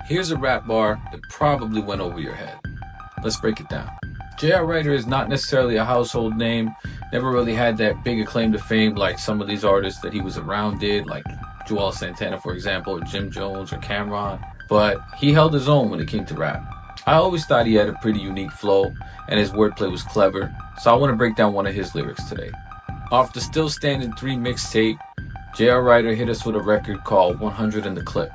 Here's a rap bar that probably went over your head. Let's break it down. J.R. Writer is not necessarily a household name, never really had that big acclaim to fame like some of these artists that he was around did, like Joel Santana, for example, or Jim Jones or Cameron, but he held his own when it came to rap. I always thought he had a pretty unique flow and his wordplay was clever, so I want to break down one of his lyrics today. Off the Still Standing 3 mixtape, J.R. Writer hit us with a record called 100 in the Clip.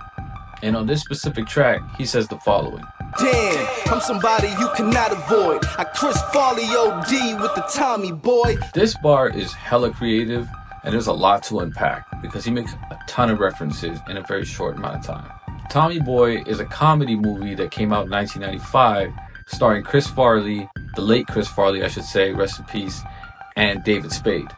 And on this specific track, he says the following. Damn, I'm somebody you cannot avoid. I Chris Farley OD with the Tommy boy. This bar is hella creative and there's a lot to unpack because he makes a ton of references in a very short amount of time. Tommy Boy is a comedy movie that came out in 1995 starring Chris Farley, the late Chris Farley I should say, rest in peace, and David Spade.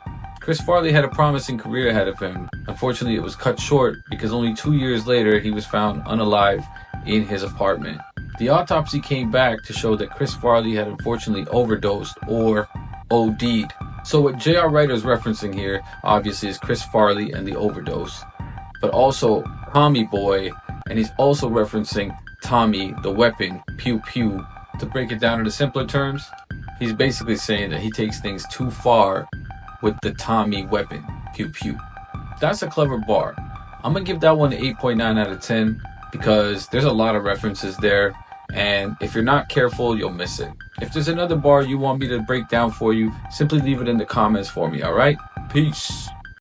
Chris Farley had a promising career ahead of him. Unfortunately, it was cut short because only 2 years later he was found unalive in his apartment. The autopsy came back to show that Chris Farley had unfortunately overdosed or OD'd. So what J.R. Writer is referencing here obviously is Chris Farley and the overdose, but also Tommy Boy, and he's also referencing Tommy, the weapon, pew pew. To break it down into simpler terms, he's basically saying that he takes things too far with the Tommy weapon, pew pew. That's a clever bar. I'm gonna give that one an 8.9 out of 10 because there's a lot of references there, and if you're not careful, you'll miss it. If there's another bar you want me to break down for you, simply leave it in the comments for me, alright? Peace.